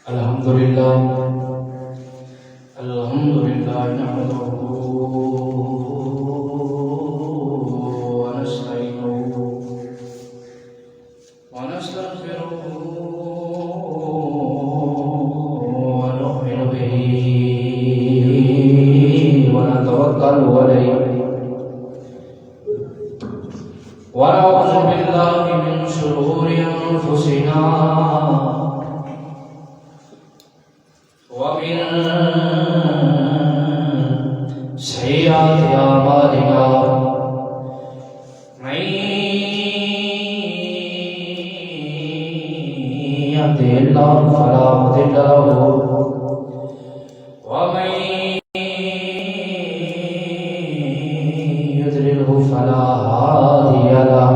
الحمد لله نحمده ونستعينه ونستغفره ونؤمن به ونتوكل عليه ونعوذ بالله من شرور أنفسنا ومن سيئات أعمالنا من يهده الله فلا مضل له ومن يضلله فلا هادي له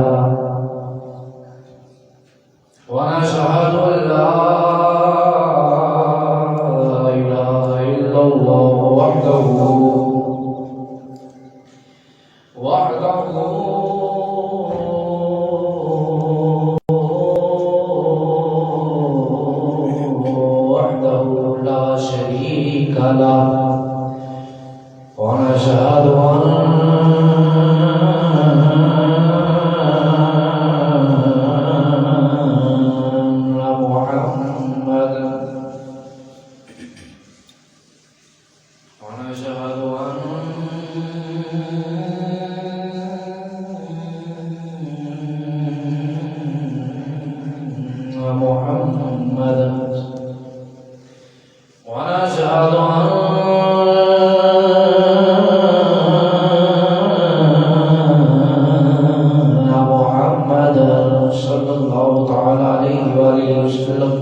ونشهد أن لا وحده لا شريك له ونشهد أن صلى الله تعالى عليه وآله وسلم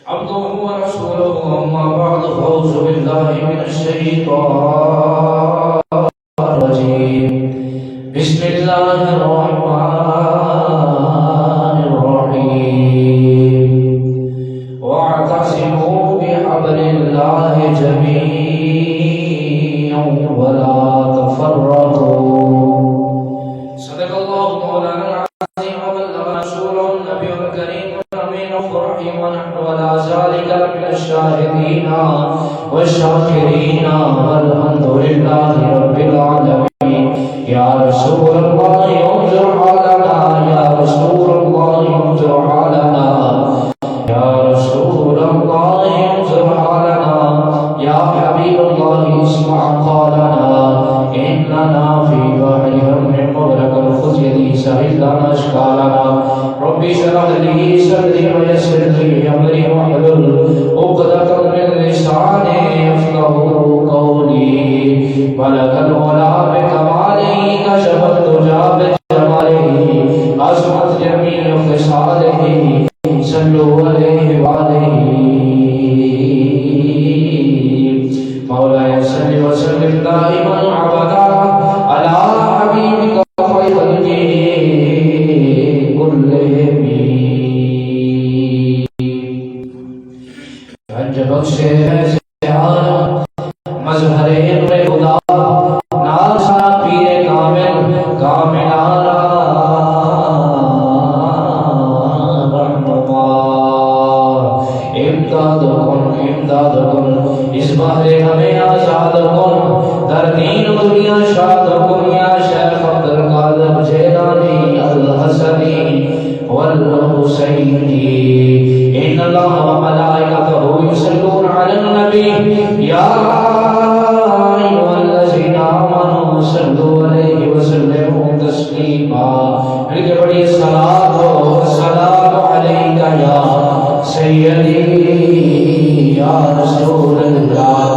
عبده ورسوله. أما بعد فأعوذ بالله من الشيطان الرجيم. بسم الله الرحمن الرحيم. واعتصموا بحبل الله جميعا ولا تفرقوا. صدق الله مولانا العظيم وبلغ رسوله النبي الكريم الأمين الرحيم. ونحن على ذلك من الشاهدين والشاكرين والحمد لله رب العالمين. يا رسول الله انظر حالنا، يا رسول الله انظر حالنا، يا رسول الله انظر حالنا، يا حبيب الله اسمع قالنا. إننا في بحر هم مغرق خذ يدي سهل لنا أشكالنا. ربي اشرح لي صدري ويسر لي أمري واحلل عقدة من لساني يفقهوا قولي. بلغ العلا بكماله كشف الدجى بجماله عصمت جميع خصاله. صلوا عليه وآله. مولاي صل وسلم دائما أبدا على حبيبك خير الخلق كلهم. گنج بخش مظہر خدا ناسا پیر کامل کاملارا رہنما. امداد کن اس بحر ہمیں آزاد کن. در دین دنیا شاد کن یا شیخ عبدالقادر جیلانی الحسنی والحسینی. ان اللہ وملائکتہ یصلون علی النبی یا ایھا الذین آمنوا صلوا علیہ وسلموا تسلیما. میری بڑی صلاۃ و سلام علیک یا سیدی یا رسول اللہ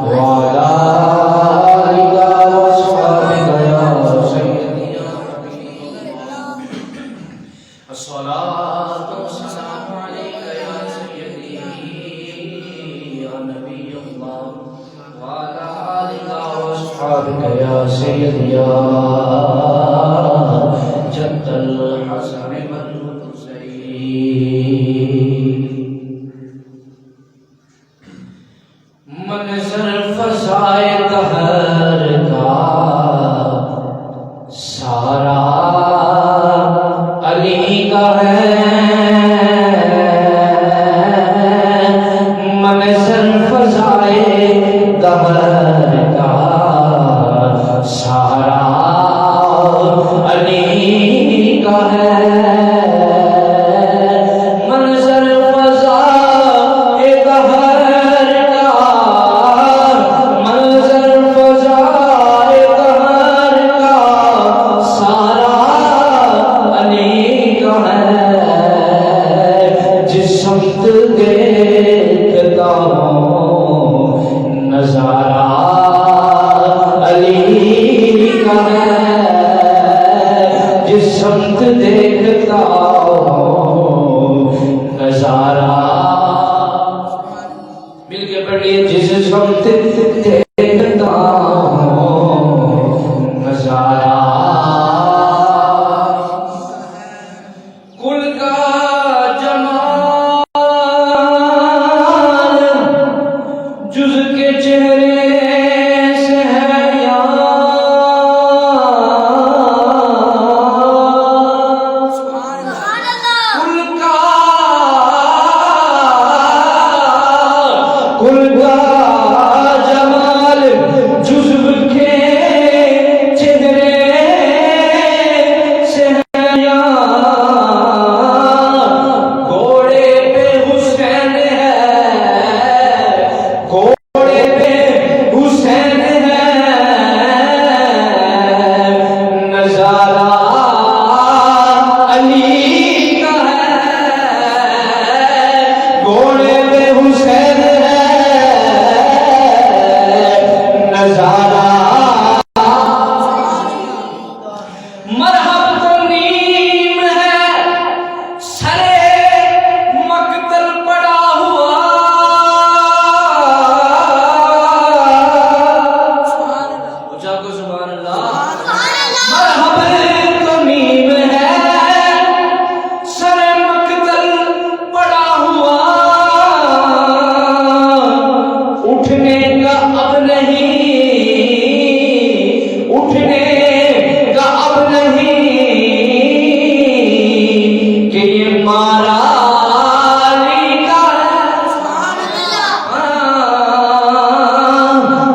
وعلی آلک واصحابک یا سیدی یا حبیب اللہ. الصلاۃ والسلام علیک یا سیدی یا نبی اللہ وعلی آلک واصحابک یا سیدی یا جد الحسن والحسین. منظر فضائے طہر کا سارا علی کا ہے. منظر فضائے دہر کا، منظر فضائے دہر کا سارا علی کا ہے، جس سمت دیکھتا ہوں نظارہ علی کا ہے، جس سمت دیکھتا ہوں نظارہ، مل کے پڑھیے، جس سمت دیکھتا ہوں نظارہ کل کا جمال جز کے چہرے سے ہے کل کا جمال جزو کے چہرے سے ہے گھوڑے پہ حسین ہے، گھوڑے پہ حسین ہے، نظارہ علی کا ہے، گھوڑے پہ حسین ہے، نظارہ مرحب تو نیم ہے، سرے مقتل پڑا ہوا، اچھا کو سبحان اللہ، مرحب تو نیم ہے، سرے مقتل پڑا ہوا، اٹھنے کا اب نہیں، اٹھنے کا اب نہیں، کہ یہ مارا علی کا ہے،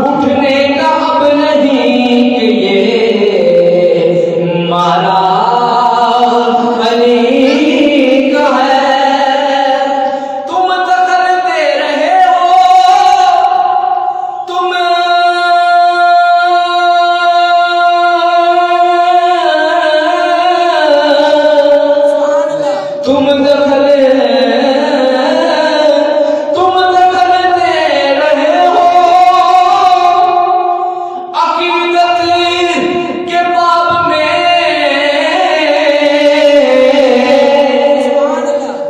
اٹھنے کا اب نہیں، کہ یہ مارا علی کا ہے، تم دخل دے رہے ہو، تم دخل دے رہے ہو، عقیدت کے باب میں،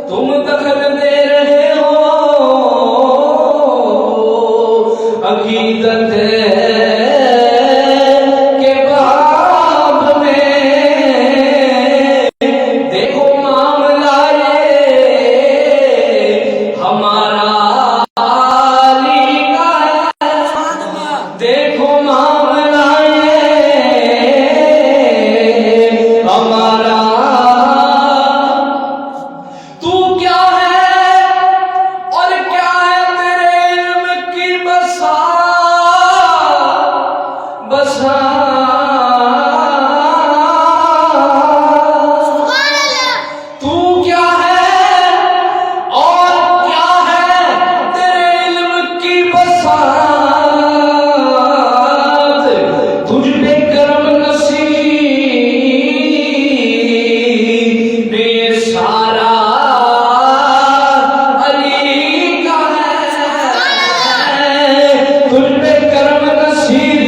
تم دخل دے رہے ہو عقیدت کے باب میں، دیکھو معاملہ یہ ہمارا علی کا ہے، دیکھو معاملہ یہ ہمارا، تو کیا ہے اور کیا ہے تیرے علم کی تو کیا ہے اور کیا ہے تیرے علم کی بساط، تجھ پہ کرم نصیب یہ سارا علی کا ہے، تجھ پہ کرم نصیب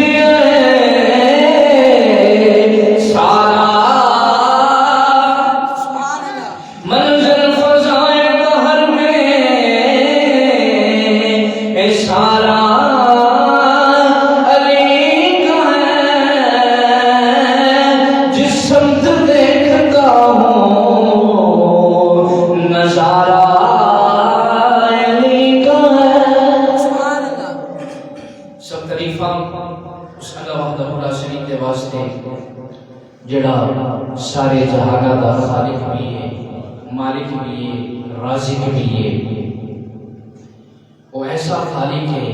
سارا، منظر فضائے دہر میں اے سارا علی کا ہے، جس سمت دیکھتا ہوں نظارہ علی کا ہے، سب تعریفاں اس اللہ وحدہ لا شریک کے واسطے جڑا سارے جہانہ دا خالق بھی ہے، مالک بھی ہے، رازق بھی ہے، وہ ایسا خالق ہے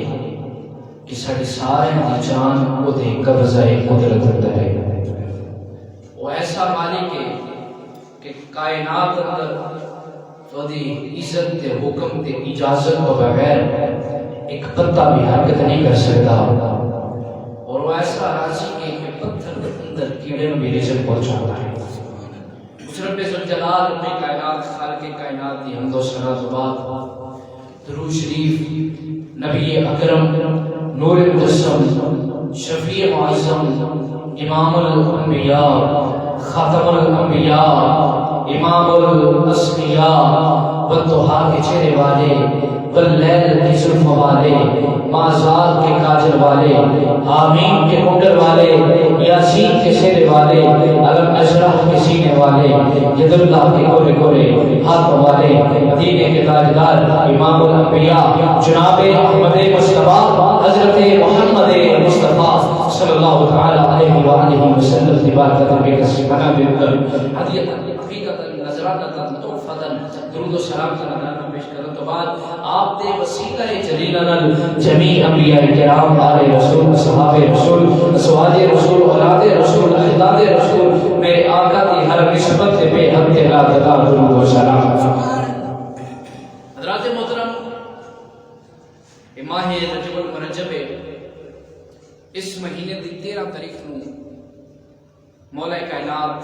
کہ ساڑی سارے جان کو دے قبضہ قدرت ہے، وہ ایسا مالک ہے کہ کہ کائنات اندر تو دی عزت تے حکم تے اجازت تو بغیر ایک پتہ بھی حرکت نہیں کر سکتا، اور وہ ایسا راضی کہ پتھر کے اندر کیڑے میں بھی رزق پہنچاتا ہے۔ اس رب ذوالجلال رب کائنات خالق کائنات دی حمد و ثنا و بات درود شریف نبی اکرم نور مجسم شفیع معظم امام الانبیاء خاتم الانبیاء امام الاسقیاء والضحا کے چہرے والے واللیل کی زلف والے مازاد کے کاجل والے آمین کے کنڈر والے یاسین کے سیرے والے علم اشرح کے سینے والے ید اللہ کے گورے گورے ہاتھ والے مدینے کے تاجدار امام الانبیاء جناب احمد مصطفیٰ حضرت محمد مصطفیٰ صلی اللہ تعالی علیہ وآلہ وسلم کی بارکت بے کسی بنا بے حدیت حقیقت نظرانت تحفظن درود و سلام کا نظرانہ پیش کرنے تو بعد آپ دے وسیلہ جلیلن جمیع انبیاء کرام آل رسول صحاب رسول ازواج رسول اولاد رسول احداد رسول میرے آقا کی ہر نسبت بے حد تیرا تدا درود و سلام۔ حضرات محترم ماہ رجب المرجب اس مہینے دی 13 تاریخ نو مولا کائنات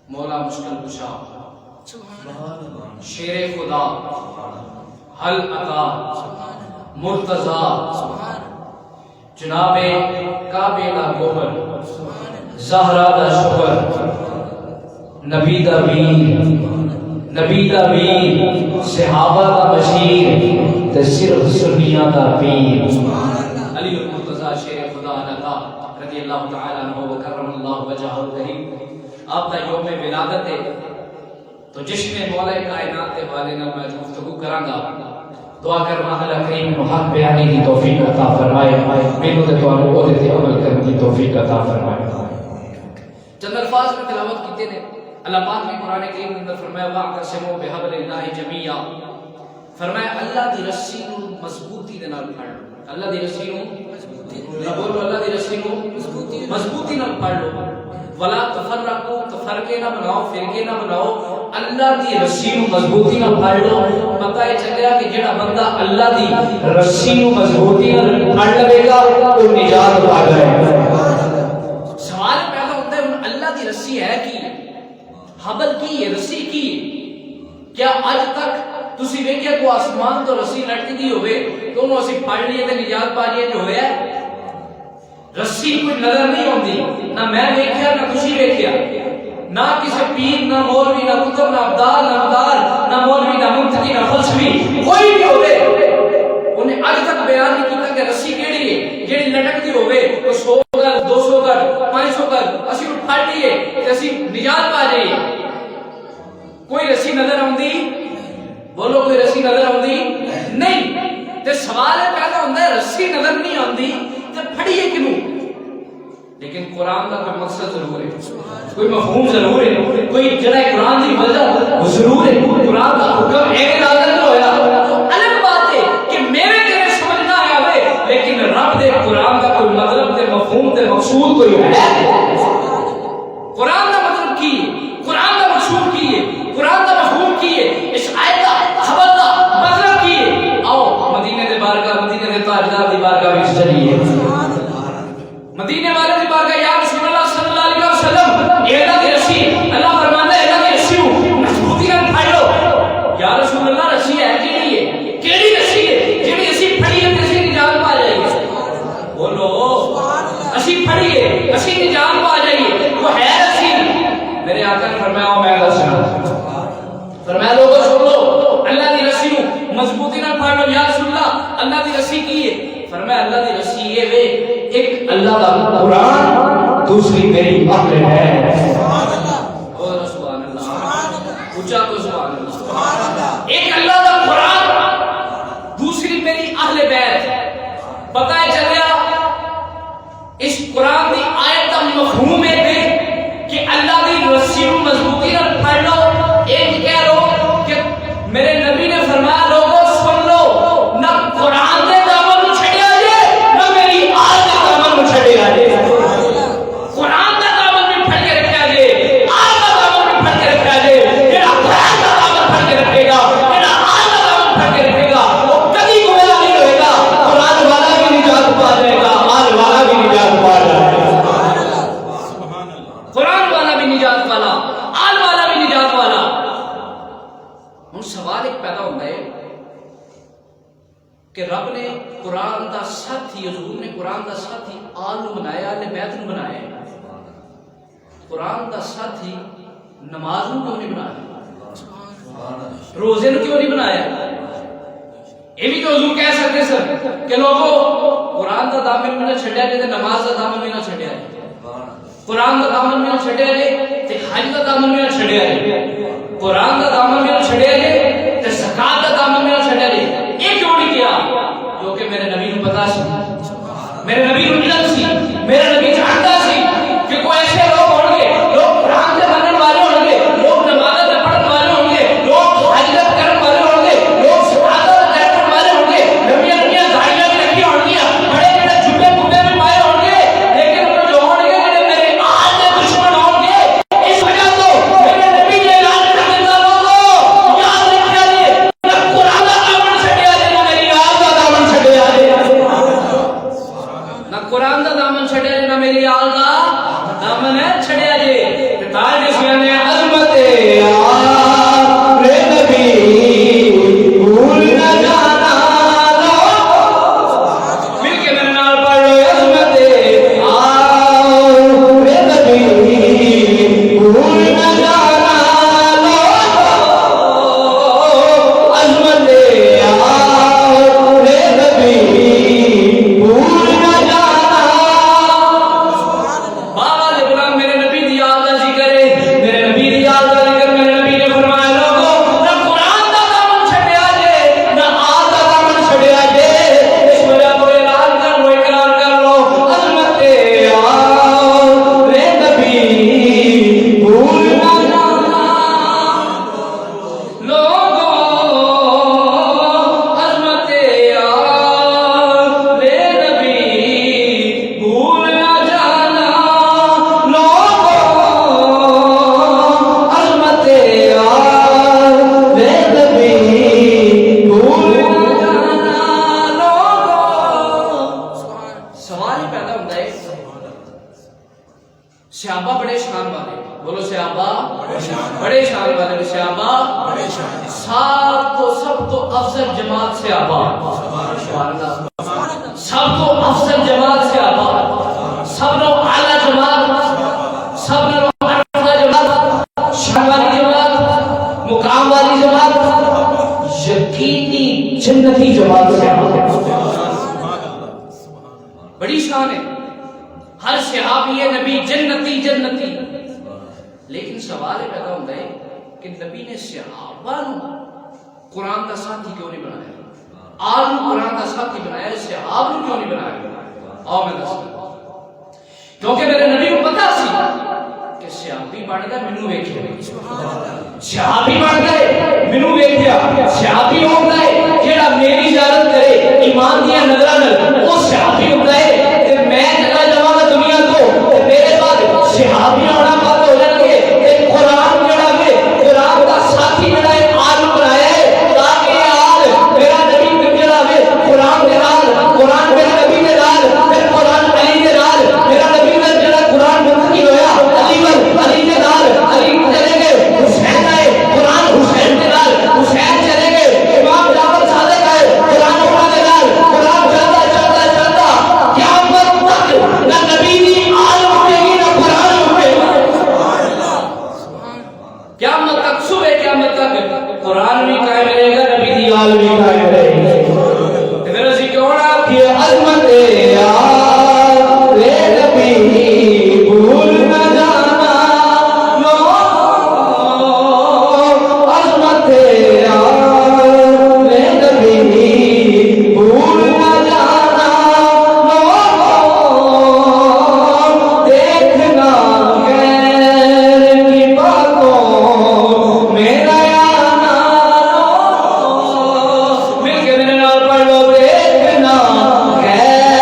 مولا مشکل کشا شیر خدا حل عطا مرتضی جناب کعبے دا گوہر زہرا دا شکر نبی دا ویر صحابہ دا بشیر تے صرف سنیاں دا پیر علی المرتضی شیر خدا عطا رضی اللہ تعالی عنہ وکرم اللہ وجہہ الکریم۔ آپ کا یوم ولادت ہے تو جشن مولا کائنات کے والے نال میں گفتگو کراں گا، دعا کرنا اللہ کریم نو حق بیانی کی توفیق عطا فرمائے، مینوں تے تانوں او تے عمل کرنے کی توفیق عطا فرمائے۔ چند الفاظ میں تلاوت کیتے نے اللہ پاک نے قرآن کریم میں فرمایا واعتصموا بحبل اللہ جميعا، فرمایا اللہ دی رسی نو مضبوطی دے نال پھڑ لو، اللہ دی رسی نو بولو اللہ دی رسی نو مضبوطی نال پھڑ لو، ولا تفرقوا تفرقے نہ بناؤ فرقے نہ بناؤ، اللہ دی رسی نو مضبوطی نال پھڑ لو۔ پتہ ہے چلیا کہ جڑا بندہ اللہ دی رسی نو مضبوطی نال پھڑ لے گا وہ نجات پا جائے گا۔ سوال پیدا ہوتا ہے اللہ دی رسی ہے کی، حبل کی ہے، رسی کی ہے؟ کیا آج تک تسی ویکھیا کو آسمان تو رسی لٹکی دی ہوئے تو انہوں اسی پھڑ لیے تے نجات پا لیے جو ہویا ہے؟ رسی کوئی نظر نہیں ہوندی، نہ میں ویکھیا نہ تسی ویکھیا، نہ کسی پیر نہ مولوی نہ کتب نہ عبدال نہ مدار نہ مولوی نہ منتقی نہ فلسفی کوئی بھی ہوئے انہیں آج تک بیان نہیں کیتا کہ رسی کیڑی ہے جیڑی لٹکتی ہوئے تو 100 گز 200 گز 500 گز اسی کو پھڑ لیے کہ اسی نجات پا جائیے۔ کوئی رسی نظر آندی؟ بولو کوئی رسی نظر آندی نہیں؟ تے سوال پیدا ہوتا ہے رسی نظر نہیں آندی تے پھڑیے کیوں؟ لیکن قرآن کا کوئی مقصد ضرور ہے، کوئی مفہوم ضرور ہے، کوئی جڑا قرآن کی وجہ ضرور ہے، قرآن کا حکم ایک نازل نہ ہویا تو الگ بات ہے کہ میرے تیرے سمجھ نہ آیا ہوئے، لیکن رب دے قرآن کا کوئی مطلب تے مفہوم تے مقصود کوئی ہے۔ قرآن کا مطلب کی ہے، قرآن کا مقصود کی ہے، قرآن کا مفہوم کی ہے، اس آیت کا خبر کا مطلب کی ہے۔ آؤ مدینے دے بارگاہ مدینے دے تاجدار دی بارگاہ میں چلیے، مدینے والے دی بارگاہ یا رسول اللہ صلی اللہ علیہ وسلم اے اللہ کی رسی، اللہ فرماتا ہے اللہ کی رسی ہوں مضبوطی نال پھڑ لو۔ یا رسول اللہ رسی ہے کیڑی ہے؟ کیڑی رسی ہے جیڑی اسی پھڑیے تے اسی نجات پا جائیے؟ بولو اسی پھڑیے اسی نجات پا جائیے، وہ ہے رسی؟ میرے آقا نے فرمایا میں دسنا، فرمایا لوگوں سن لو اللہ دی رسی ہوں مضبوطی نال پھڑ لو۔ یا رسول اللہ اللہ دی رسی کی ہے؟ فرمایا اللہ دی رسی یہ وے ایک اللہ دا قرآن دوسری میری اہل ہے۔ اور سبحان اللہ اونچا کو سبحان اللہ۔ ایک اللہ دا قرآن دوسری میری اہل بیت۔ پتہ ہے چلیا اس قرآن دی آیت کا مفہوم ہے کہ اللہ دی رسی نو مضبوطی نال پھڑ لو۔ ایک کہہ لو کہ میرے نبی نے فرمایا لوگوں سن لو نہ قرآن دے دامن نو چھڈیا جے نہ میری آل دے دامن نو چھڈیا جے۔ قرآن دا دامن بھی پھڑ کے رکھیا جے، آل دا دامن بھی پھڑ کہ رب نے قرآن دا ساتھی، حضور نے قرآن دا ساتھی آل نو بنایا، اہل بیت نو بنایا. قرآن دا ساتھی نماز نو کیوں نہیں بنایا؟ روزے نو کیوں نہیں بنایا؟ یہ بھی تو حضور کہہ سکتے سر کہ لوگوں قرآن دا دامن میں نہ چھڑیا جائے تے نماز دا دامن میں نہ چھڑیا جائے، قرآن دا دامن میں نہ چھڑیا جائے تے حج دا دامن میں نہ چھڑیا جائے، قرآن دا دامن میں نہ چھڑیا جائے تے زکات دا دامن میں نہ چھڑیا جائے. یہ کیوں نہیں کیا؟ کیونکہ میرے نبی کو پتا سی، میرے نبی کو علم سی، میرے نبی جانتا سی کہ کوئی ایسے لوگ ہوں گے، لوگ قرآن سے ماننے والے ہوں گے، لوگ نماز سے پڑھنے والے ہوں گے، لوگ حج کرنے والے ہوں گے، لوگ زکات کرنے والے ہوں گے، نبیاں نبیاں داڑیاں بھی رکھی ہوں گی، بڑے بڑے جبے بوٹے بھی پائے ہوں گے، لیکن وہ جو ہوں گے کہ میرے آل کے دشمن ہوں گے. اس وجہ تو میرے نبی نے اعلان کر دیا، لوگوں یاد رکھیے نہ قرآن کا دامن چھڑیا جائے نہ میری آل کا دامن چھڑیا جائے، نہ قرآن کا دامن چھڑیا جائے نہ میری آل کا دامن ہے چھڑیا جائے. تاج جس نے عظمت آل نبی بھول نہ جانا لو، مل کے میرے نال پڑھ لو عظمت آل نبی بھول نہ جانا لو، عظمت آل نبی بھول نہ جانا. بابا نے بولا میرے نبی دی آل کا ذکر ہے، میرے نبی دی آل کا ذکر. میرے نبی نے فرمایا لوگوں نہ قرآن کا دامن چھڑیا جائے نہ آل کا دامن چھڑیا جائے. اس وجہ تو اعلان کر لو، اقرار کر لو، عظمت آل نبی بھول نہ جانا لوگوں، عظمت آل نبی بھول نہ جانا لوگوں، عظمت آل نبی بھول نہ جانا لوگوں. سوال ہی پیدا ہوتا ہے، صحابہ بڑے شان والے، بولو صحابہ بڑے شان والے، صحابہ سب تو افضل جماعت صحابہ، سب تو افضل جماعت صحابہ، سب لوگ اعلیٰ جماعت، سب لوگ افضل جماعت، شان والی جماعت، مقام والی جماعت، یقینی جنتی جماعت صحابہ. بڑی شان ہے، ہر صحابی نبی جنتی جنتی. لیکن سوال یہ پیدا ہوتا ہے کہ نبی نے صحابہ نو قرآن کا ساتھی کیوں نہیں بنایا؟ آل نو قرآن کا ساتھی بنایا، صحابہ نو کیوں نہیں بنایا؟ آؤ میں دستا، کیونکہ میرے نبی کو پتا سی کہ صحابی بن گئے مینوں ویکھیا، صحابی بن گئے مینوں ویکھیا. صحابی ہوتا ہے جیڑا میری زیارت کرے ایمان دیا نظراں نال، وہ صحابی ہوتا ہے. تے میں چلا جاواں گا دنیا تو تے میرے بعد صحابی ہونا بند ہو جان گے. تے قرآن جڑا ہے، قرآن دا ساتھی جڑا ہے آل نو بنایا ہے تاکہ آل میرا نبی جڑا ہے قرآن دے نال، قرآن میرے نبی دے نال، پھر قرآن علی دے نال، میرا نبی دا جڑا قرآن منتقل ہویا علی ول، علی دے نال، علی چلے گئے حسین آئے، قرآن حسین دے نال، حسین چلے گئے امام جعفر صادق آئے، قرآن انہاں دے نال، قرآن چلتا چلتا چلتا قیامت تک نہ نبی دی آل اٹھے گی نہ قرآن اٹھے گا. قیامت تک، صبح قیامت تک قرآن بھی قائم رہے گا، نبی دی آل بھی قائم رہے گی. میرا ذکر ہونا کہ عظمت آل نبی بھول نہ جانا لوگوں، عظمت آل نبی بھول نہ جانا لوگوں، دیکھنا غیر کی باتوں میں نہ آنا لوگوں. مل کے میرے نال پڑھ لو، دیکھنا غیر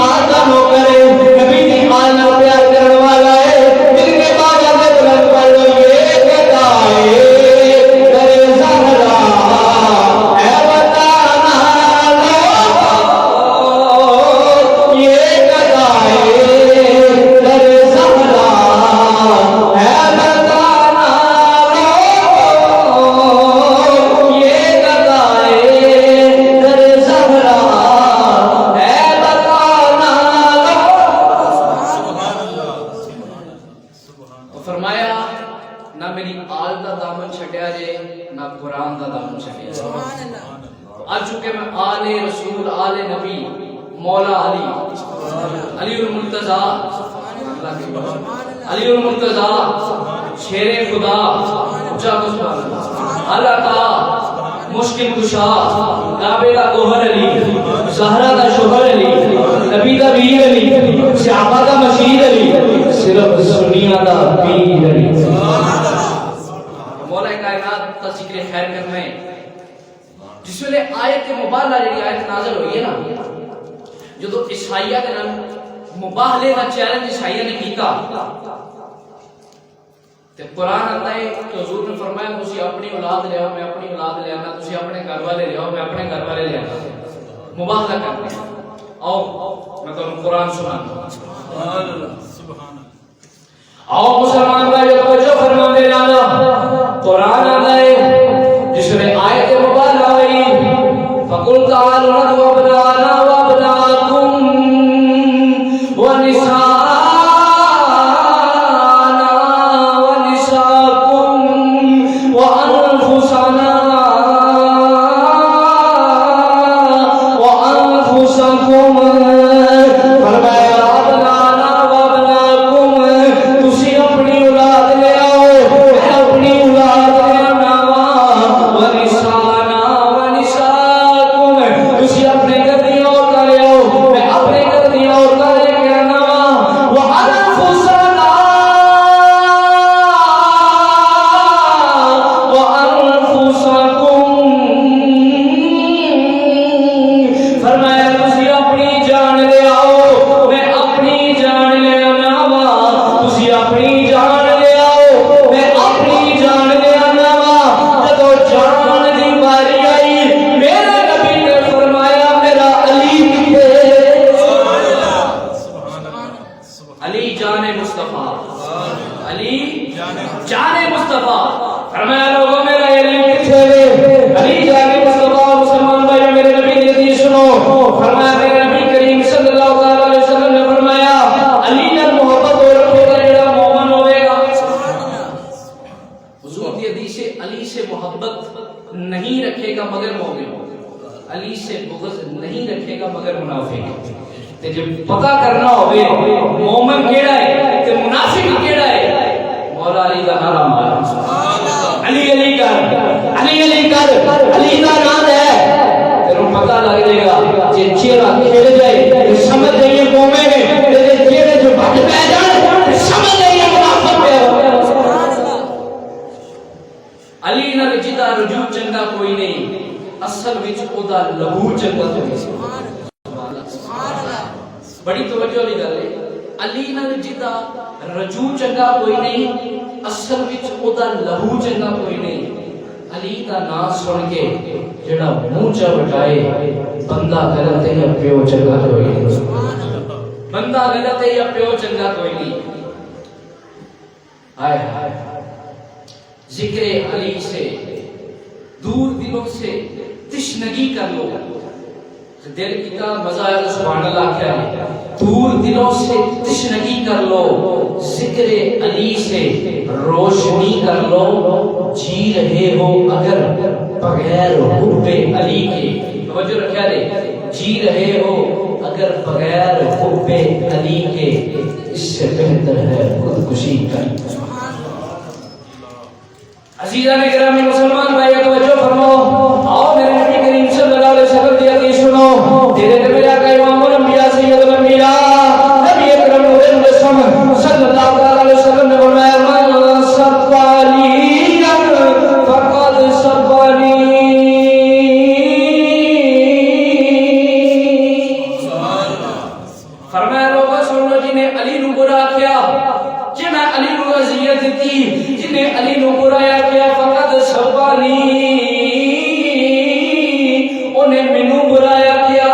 آل کا نوکر ہے، نبی دی آل نال پیار کرنے والا ہے، مل کے باجا میں بلند پڑھ لو یہ کہتا ہے درے زہرا اے بتانا لو، یہ کہتا ہے درے زہرا اے بتانا لو، یہ کہتا ہے درے زہرا اے بتانا لو۔ تو فرمایا نہ میری آل دا دامن چھٹیا جے نہ قرآن دا دامن چھٹیا جے۔ آج چکے میں آل رسول آل نبی مولا علی علی المرتضیٰ علی المرتضیٰ شیر خدا اچھا سبحان اللہ کا مشکل کشا کعبے دا گوہر علی زہرا دا شوہر علی نبی دا ویر علی صحابہ دا مشیر علی صرف سنیاں دا پیر علی۔ مولا کائنات کا ذکر خیر کرنا ہے جس ویلے آیت مباہلہ جڑی آیت نازل ہوئی ہے نا، جدو عیسائیہ دے نال مباہلے دا چیلنج عیسائیہ نے کیتا تے قرآن آتا ہے کہ حضور نے فرمایا تسی اپنی اولاد لے آؤ میں اپنی اولاد لے آنا، تسی اپنے گھر والے لے آؤ میں اپنے گھر والے لے آنا، مباہلہ کرنا ہے۔ آؤ میں تمہیں قرآن سناتا ہوں۔ آؤ مسلمان بھائی توجہ فرما دے جانا، قرآن آتا ہے جس میں آیت مبارکہ ہوئی فَقُلْ تَعَالُوا نَدْعُ أَبْنَاءَنَا وَأَبْنَاءَكُمْ وَنِسَاءَنَا وَنِسَاءَكُمْ وَأَنفُسَنَا وَأَنفُسَكُمْ۔ فرمایا أَبْنَاءَنَا وَأَبْنَاءَكُمْ، تسی اپنی اولاد لے آؤ میں اپنی اولاد لے آنا، وَنِسَاءَنَا وَنِسَاءَكُمْ، تسی اپنے گھر دی عورتاں لے آؤ میں اپنے گھر دی عورتاں لے کے آنا، وَأَنفُسَنَا وَأَنفُسَكُمْ۔ فرمایا تسی اپنی جان لے آؤ میں اپنی جان لے آنا، تسی اپنی جان لے آؤ میں اپنی جان لے آنا۔ جدو جان دی باری آئی میرے نبی نے فرمایا میرا علی کتے، علی جان مصطفیٰ، علی جان مصطفیٰ۔ فرمایا لوگوں میرا علی کتے ہے، علی جان مصطفیٰ۔ مسلمان بھائی میرے نبی کی حدیث سنو، فرمایا میرے نبی کریم صلی اللہ علیہ وسلم نے فرمایا علی نال محبت ہو رکھے گا جڑا مومن ہوئے گا۔ حضور کی حدیث سے علی سے محبت نہیں رکھے گا مگر مومن، علی سے بغض نہیں رکھے گا مگر منافق۔ تے جب پتہ کرنا ہوئے مومن کیڑا ہے تے منافق کیڑا ہے، مولا علی کا نعرہ مارا علی علی کر علی علی کر، علی کا نام ہے پھر پتہ لگ جائے گا۔ جے چہرہ کھل جائے تو سمجھ جائیے مومن ہے، تے چہرے جو بھٹ پہ جائے تو سمجھ جائیے منافق ہے۔ علی نال جدا رجوع چنگا کوئی نہیں، اصل وچ اودا لہو چنگا کوئی نہیں۔ بڑی توجہ والی گل ہے، علی نال جدا رجوع چنگا کوئی نہیں، اصل وچ اودا لہو چنگا کوئی نہیں۔ علی دا نام سن کے جڑا منہ چا وٹائے بندہ غلط ہے یا پیو چنگا کوئی نہیں، بندہ غلط ہے یا پیو چنگا کوئی نہیں۔ ہائے ہائے ذکر علی سے دور دلوں سے تشنگی کر لو، دل کا مزہ ہے سبحان اللہ کیا ہے، دور دلوں سے تشنگی کر لو، ذکر علی سے روشنی کر لو، جی رہے ہو اگر بغیر حب علی کے، توجہ رکھیا رہے، جی رہے ہو اگر بغیر حب علی کے، اس سے بہتر ہے خودکشی کرنا۔ عزیزان گرامی مسلمان بھائی توجہ فرماؤ، آؤ میرے نبی کریم صلی اللہ علیہ وسلم کی حدیث سنو، تیرے نبی کا امام الانبیاء سید الانبیاء نبی اکرم صلی اللہ علیہ وسلم نے فرمایا من سب علی فقد سب علی۔ شخصیت تھی جنہیں علی نو برایا کیا فقط شبانی انہیں منو برایا کیا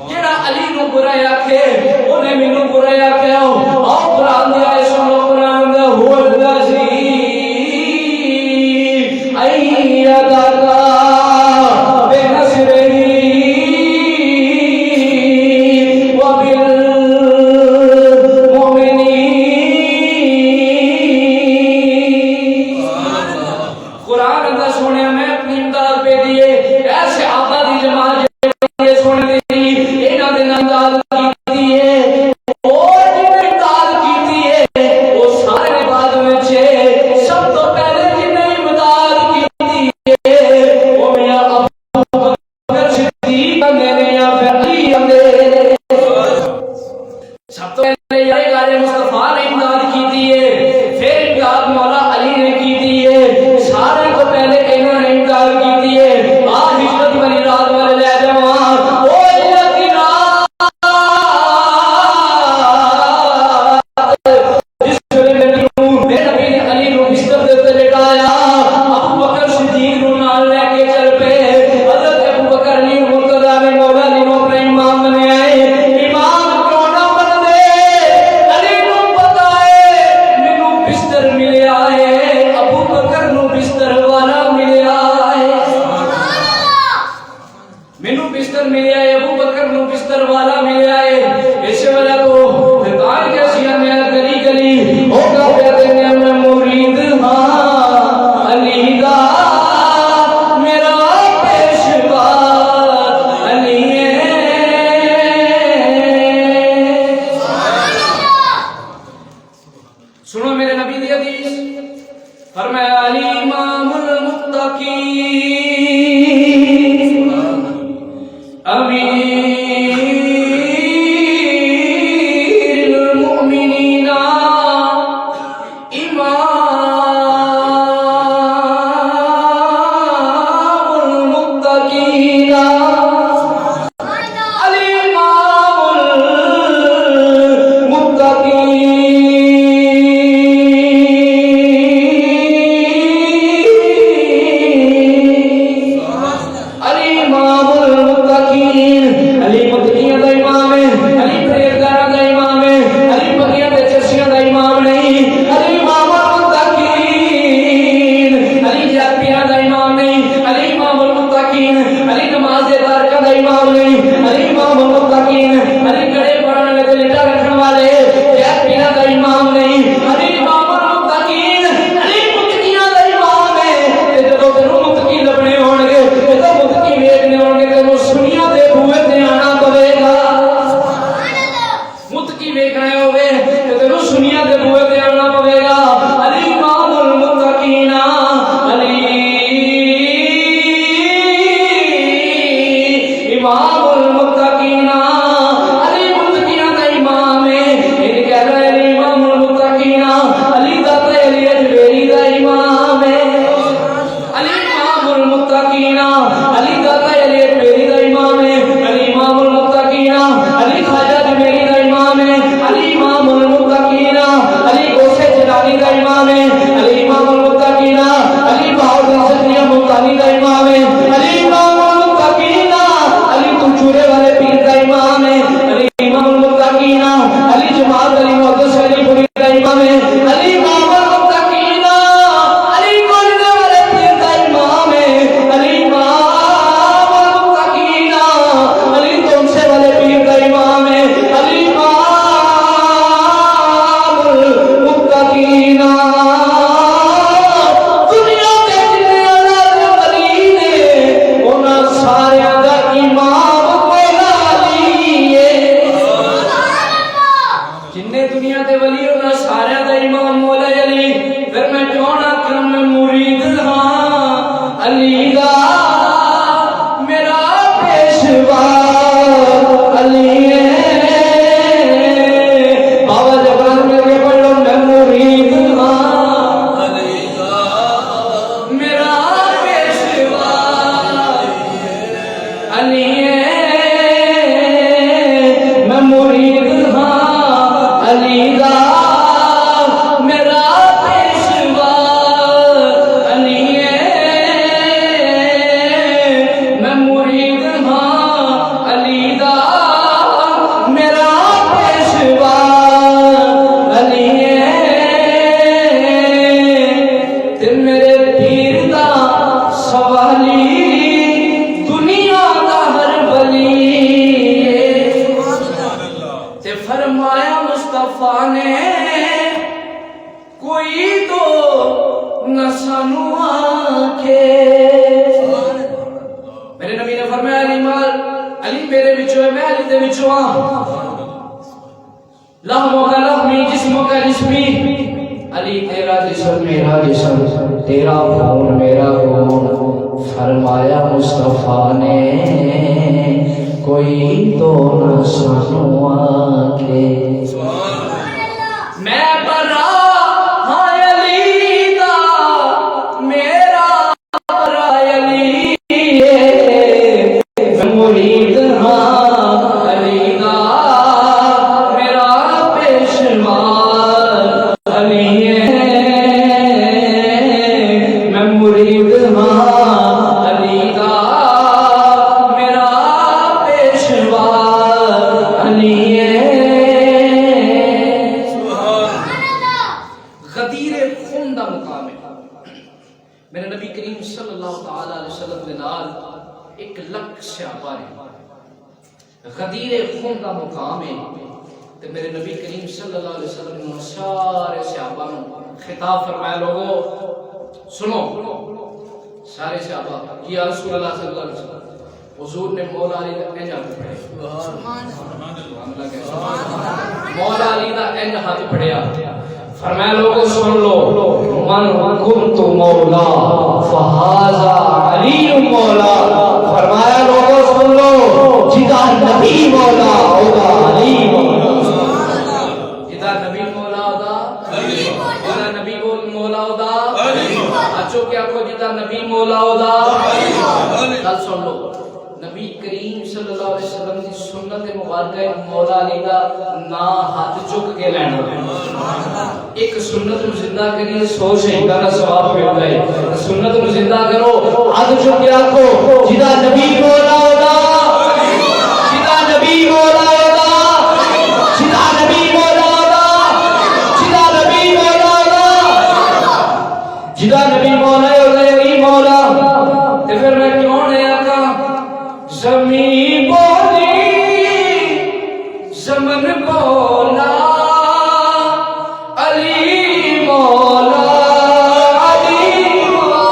جڑا علی نو برایا کہ انہیں منو برایا کیا آؤ قرآن دیا ہے سنو قرآن دیا هو الذی ایدک بنصرہ علی تو چورے والے پیر کا امام نے کوئی تو نہ سانو آکھے. میرے نبی نے فرمایا علی میرے بچوں ہے، میں علی دے بچوں ہاں. لحموں کا لحمی، جسموں کا جسمی. علی تیرا جسم میرا جسم، تیرا خون میرا خون. فرمایا مصطفیٰ نے کوئی تو نہ سانو آکھے. میں برا ہاں علی دا، میرا برا علی ہے. میں مرید ہاں علی دا، میرا پیشوا علی ہے. میں مرید ہاں علی دا، میرا پیشوا علی ہے. غدیر خون دا مقام ہے. میرے نبی کریم صلی اللہ تعالی علیہ وسلم کے نال 1,00,000 صحابہ نے. غدیر خون دا مقام ہے. تے میرے نبی کریم صلی اللہ علیہ وسلم نے سارے صحابہ کو خطاب فرمایا، لوگو سنو. سارے صحابہ کہ یا رسول اللہ صلی اللہ علیہ وسلم، حضور نے مولا علی کا این ہاتھ پڑھیا. مولا علی کا این ہاتھ پڑھیا. فرمایا لوگوں سن لو، من کنت مولا فہذا علی مولا. فرمایا لوگوں سن لو، جدا نبی مولا ہوگا علی مولا. جدا نبی مولا ہوگا جدا نبی مولا ہوگا اچھو کیا کو جدا نبی مولا ہوگا. کل سن لو، نبی کریم صلی اللہ علیہ وسلم کی سنت مبارکہ مولا علی کا نا ہاتھ چک کے لینا. ایک سنت نو زندہ کریے 100 شہیداں دا ثواب ملدا ہے. سنت نو زندہ کرو، ہاتھ چک کے آکھو جدا نبی مولا ہوگا، جدا نبی مولا ہوگا، جدا نبی مولا ہوگا، جدا نبی مولا ہوگا، جدا نبی مولا ہوگا. یہی مولا تے پھر میں کیوں نے آکھا زمین بولی زمن بولا علی مولا علی مولا.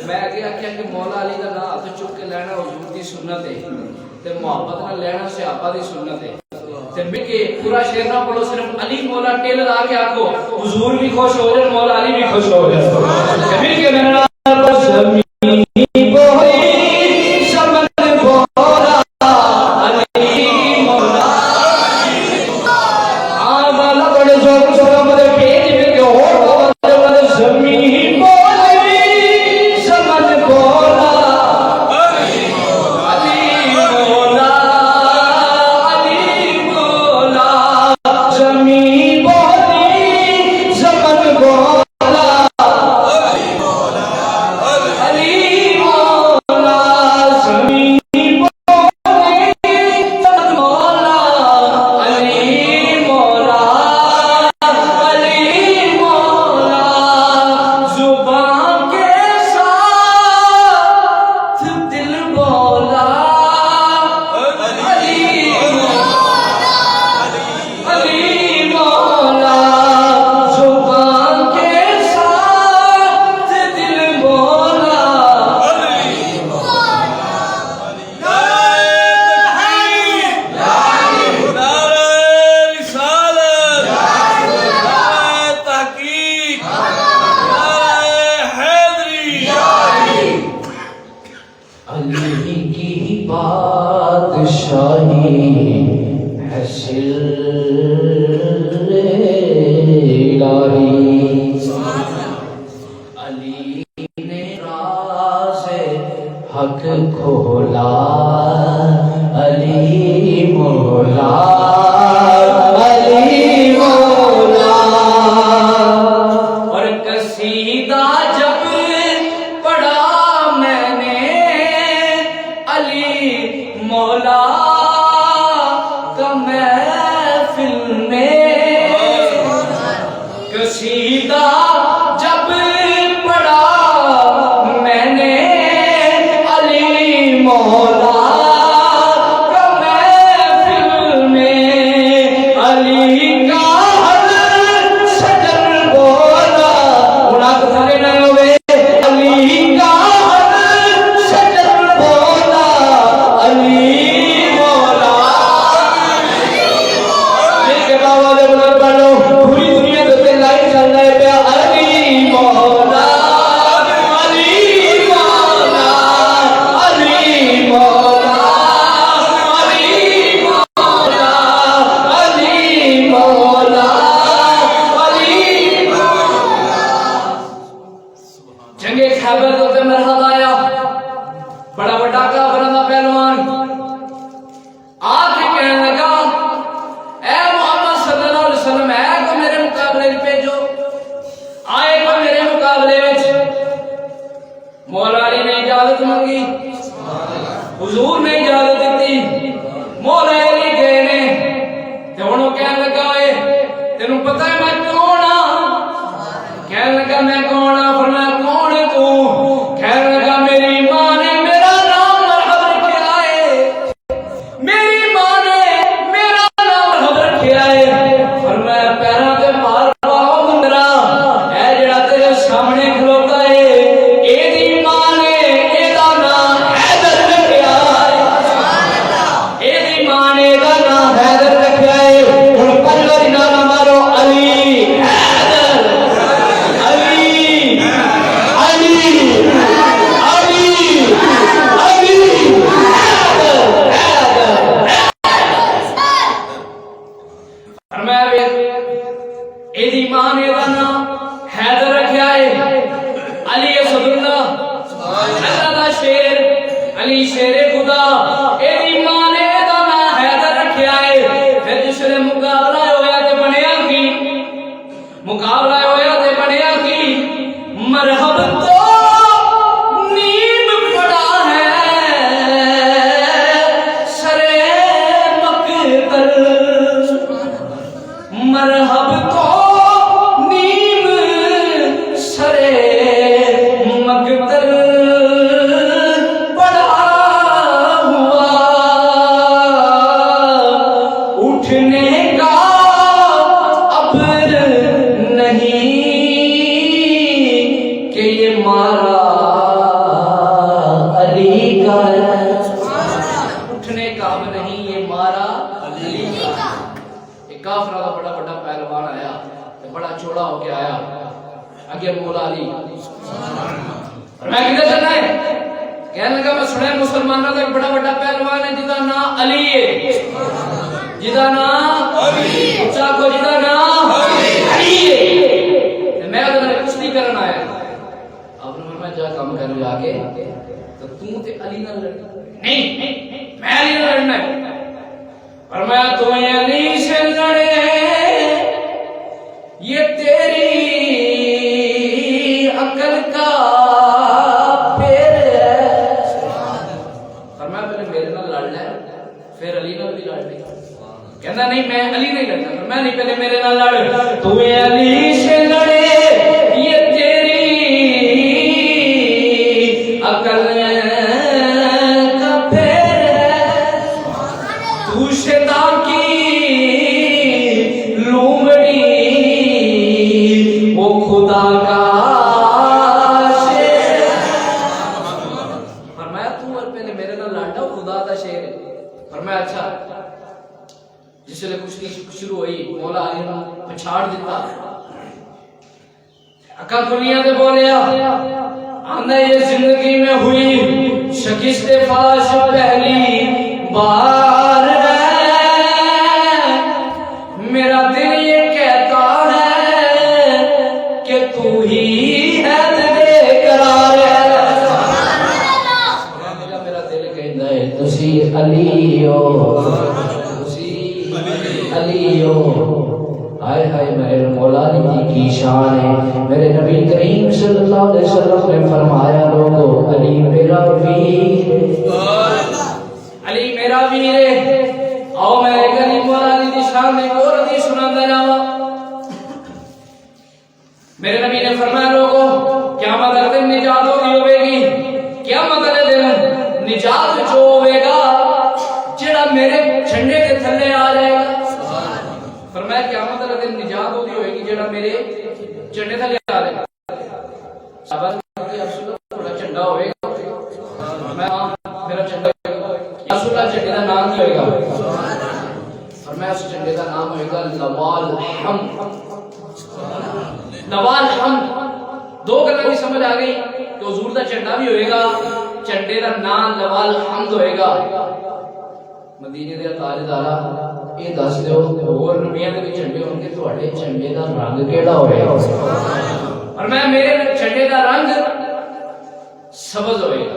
میں کیا کہ مولا علی کا نام ہاتھ چک کے لینا حضور دی سنت ہے تے محبت نال لینا صحابہ دی سنت ہے. تے مل کے پورا شعر نہ پڑھو، صرف علی مولا ٹیل لا کے آکھو، حضور بھی خوش ہو جائے، مولا علی بھی خوش ہو جائے. تے مل کے میرے نال زمین حق کھولا علی مولا علی مولا. اور قصیدہ جب پڑھا میں نے علی مولا کا محفل میں، قصیدہ جب پڑھا میں نے مولا کا محفل میں، بڑا کافروں دا پہلوان آ کے کہنے لگا اے محمد صلی اللہ علیہ وسلم ہے کو میرے مقابلے میں بھیجو آئے کو میرے مقابلے میں مولا علی نے اجازت مانگی حضور نے اجازت دیتی مولا علی گئے نے تے ہن کہنے لگا اے تینوں پتہ ہے میں کون ہاں کہنے لگا میں کون ہاں فرمایا کون ہے تو کہنے لگا میری ماں نے میرا نام مرحب رکھا ہے میری ماں نے میرا نام مرحب رکھا ہے فرمایا پیراں تے مار پاؤ مندرا اے جڑا تیرے سامنے کھلوتا ہے اے دی ماں نے اے دا نام حیدر رکھا ہے سبحان اللہ اے دی ماں نے اے دا نام حیدر رکھا ہے ہن پنجواں نام مارو علی حیدر علی علی علی علی حیدر حیدر فرمایا اے دی ماں نے دا نام حیدر رکھا ہے علی اسد اللہ اللہ دا شیر علی شیر خدا اے دی ماں نے دا نام حیدر رکھا ہے پھر جس نے مقابلہ ہویا تے بنیا کی مقابلہ ہویا تے بنیا کی مرحب تو نیم پڑا ہے سرے مقتل مرحب تو نیم سرے مقتل پڑا ہوا اٹھنے کا اب نہیں کہ یہ مارا علی کا ہے اٹھنے کا اب نہیں یہ مارا علی کا ہے ایک کافرہ کا بڑا بڑا پہلوان آیا بڑا چوڑا ہو کے آیا اگے مولا علی اور میں کدھر چلنا ہے کہنے لگا میں سنے مسلمانوں کا ایک بڑا بڑا پہلوان ہے جدا نام علی ہے جدا نام علی اچھا کو جدا نام علی ہے میں ادھر کشتی کرنا آیا آپ نے فرمایا جا کام کرنے جا کے تو تم تے علی نہ لڑنا نہیں میں علی نہ لڑنا ہے فرمایا تو علی سے لڑے یہ تیری عقل کا پھر ہے فرمایا پہلے میرے نال لڑنا ہے پھر علی نال بھی لڑنا ہے کہنا نہیں میں علی نہیں لڑنا فرمایا نہیں پہلے میرے نال لڑ تو علی سے لڑے یہ تیری عقل کا پھر ہے تو شیطان کی لومڑی وہ خدا کا شیر فرمایا تو اور پہلے میرے نال لڑنا خدا دا شیر ہے فرمایا اچھا جس لئے کشتی شروع ہوئی مولا علی نے پچھاڑ دیتا اکا کھلیاں دے بولیا آندہ یہ زندگی میں ہوئی شکست فاش پہلی بار ہے میرا دل یہ کہتا ہے کہ تو ہی ہے دے قرار ہے میرا دل کہتا ہے تسی علی ہو تسی علی ہو ہائے ہائے میرے مولا علی کی شان ہے میرے نبی کریم صلی اللہ علیہ وسلم نے فرمایا لوگو علی میرا ویر علی میرا ویر ہے آؤ میں ایک علی مولا علی کی شان میں اور حدیث سناتا جاواں میرے نبی نے فرمایا لوگو قیامت کے دن نجات ہوے گی قیامت کے دن نجات جو ہوے گا جڑا میرے جھنڈے کے تھلے آ جائے گا فرمایا قیامت کے دن نجات ہوے گی جڑا میرے جھنڈے تھلے آ جائے گا صحابہ نے تھوڑا جھنڈا ہوے گا میں میرا جھنڈا رسول اللہ جھنڈے کا نام کی ہوے گا فرمایا اس جھنڈے کا نام ہوے گا لوال حمد لوال حمد دو گلاں کی سمجھ آ گئی کہ حضور دا جھنڈا بھی ہوئے گا جھنڈے دا نام لوال حمد ہوئے گا مدینے دے تاجدارا یہ دس دیو اور نبیاں دے جھنڈے ہون گے تواڈے جھنڈے دا رنگ کیڑا ہوئے گا اور میں میرے جھنڈے دا رنگ سبز ہوئے گا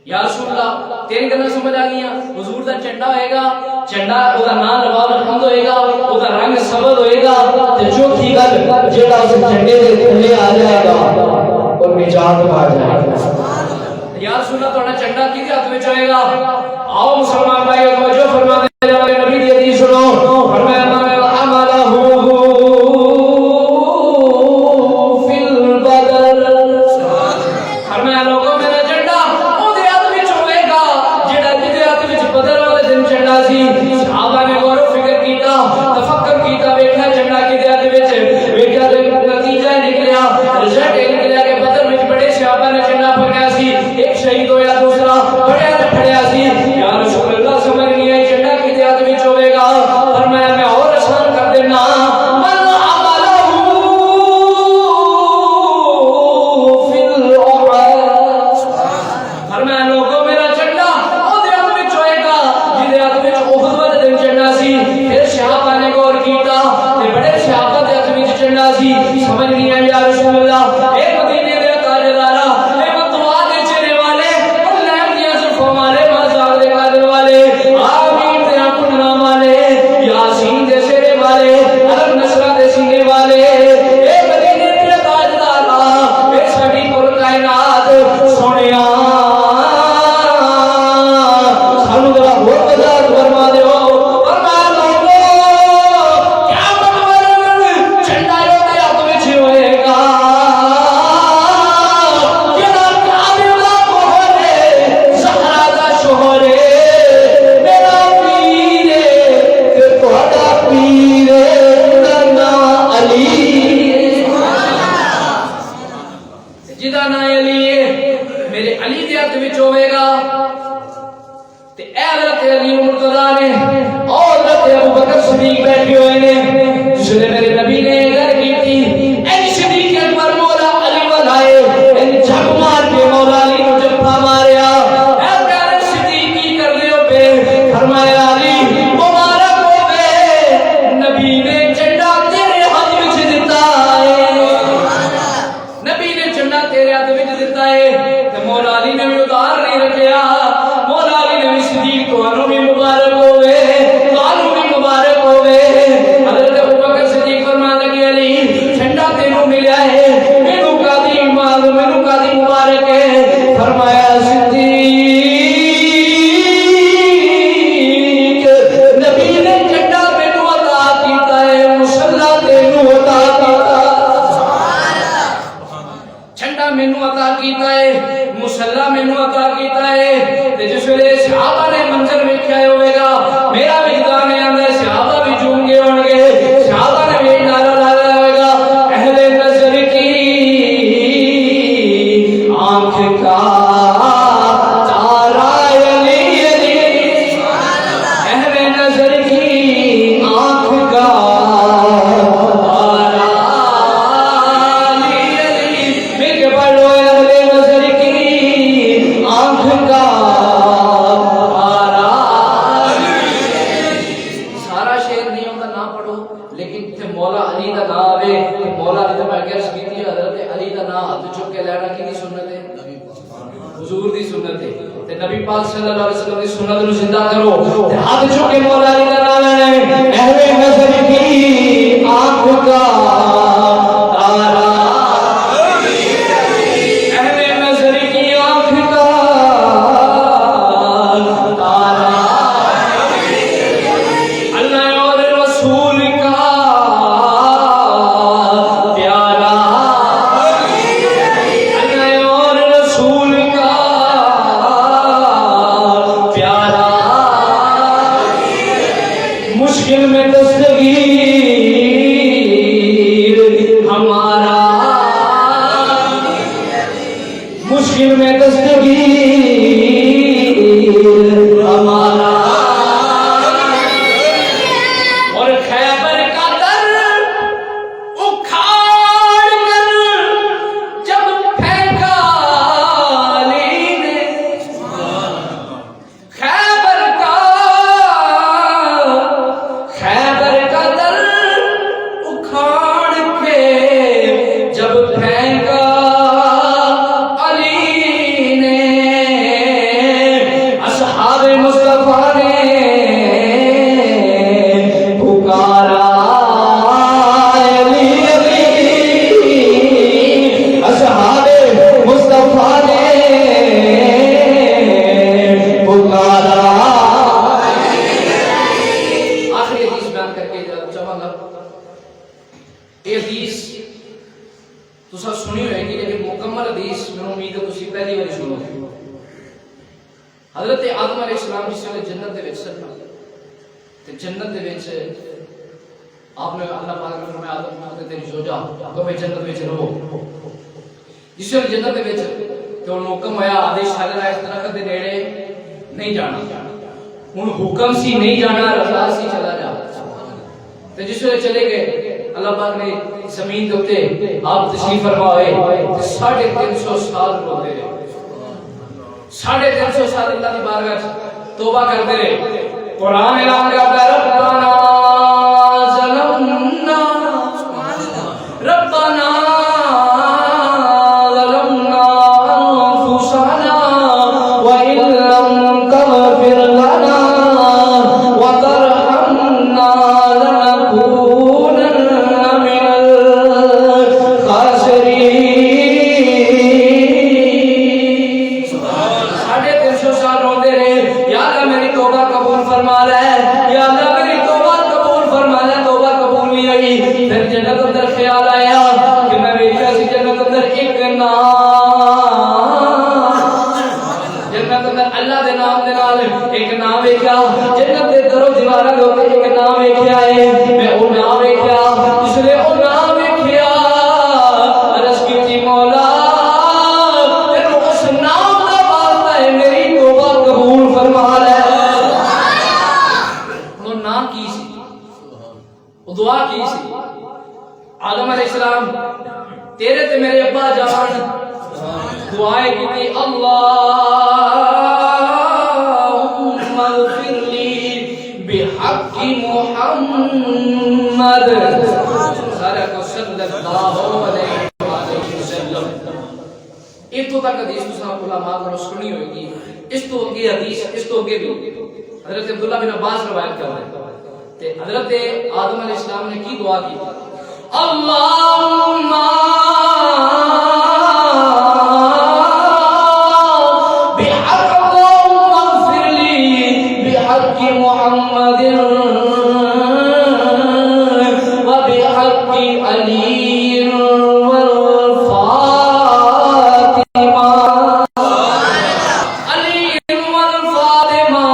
یا رسول اللہ تیری گلاں سمجھ آ گئی حضور دا جھنڈا ہوئے گا جھنڈا او دا نام نواب الحمد ہوئے گا او دا رنگ سبز ہوئے گا تے چوتھی گل جیڑا اس جھنڈے دے تھلے آ جائے گا اور نجات پا جائے گا یا رسول اللہ تہاڈا جھنڈا کدے ہاتھ وچ ہوئے گا آؤ مسلمان بھائیو توجہ فرما دے نبی دی حدیث سنو فرمایا مشکل میں دستگیر تعالی آخری حدیث بیان کر کے چاہوں گا. یہ حدیث تسا سنی ہوئے گی لیکن مکمل حدیث میں امید ہے تسی پہلی بار سنو گے. حضرت آدم علیہ السلام جس نے جنت دے وچ سن تے جنت دے وچ آپ نے اللہ پاک نے فرمایا آدم تے تیری زوجہ کو میں جنت وچ رہو. جس نے جنت دے وچ تے ان حکم ہویا آدیش شاگر اس درخت دے نیڑے نہیں جانا. ان حکم سی نہیں جانا رضا سی چلا جا. تے جس نے چلے گئے اللہ پاک نے زمین دے اوتے آپ تشریف فرما ہوئے تے 350 سال روتے رہے. 350 سال اللہ کی بارگاہ وچ توبہ کرتے رہے. قرآن اعلان کرتا ہے ربنا ظلمنا ربنا ظلمنا انفسنا وان لم تغفر لنا وترحمنا لنكونن من الخاسرين. 350 سال روتے رہے. یا اللہ میری توبہ قبول فرما لے, یا اللہ میری توبہ قبول فرما لے. توبہ قبول نہیں ہوئی. پھر جنت اندر خیال آیا کہ میں ویکھیا سی جنت اندر ایک نام, جنت اندر اللہ دے نام دے نال ایک نام ویکھیا. جنت دے درو دیواراں دے اوپر ایک نام ویکھیا ہے. میں او نام ویکھیا. جس نے او نام ویکھیا عرض کیتی مولا تینو اس نام دا واسطہ ہے میری توبہ قبول فرما لے. وہ نام کی سی, وہ دعا کی سی. آدم علیہ السلام تیرے تے میرے ابا جان دعائیں کی تھی اللہم اغفر لی بحق محمد سارے کو صلی اللہ علیہ وسلم. اتو تک حدیث تساں علماء کو سنی ہوئے گی. اس تو اگے حدیث اس تو اگے بھی حضرت عبداللہ بن عباس روایت کر رہے ہیں. حضرت آدم علیہ السلام نے کی دعا کی اللہم بحق اللہم اغفر لی بحق محمد و بحق علی والفاطمہ علی والفاطمہ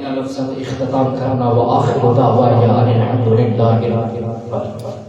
والحسن اختتام کرنا وآخر دعوانا الحمدللہ رب العالمین.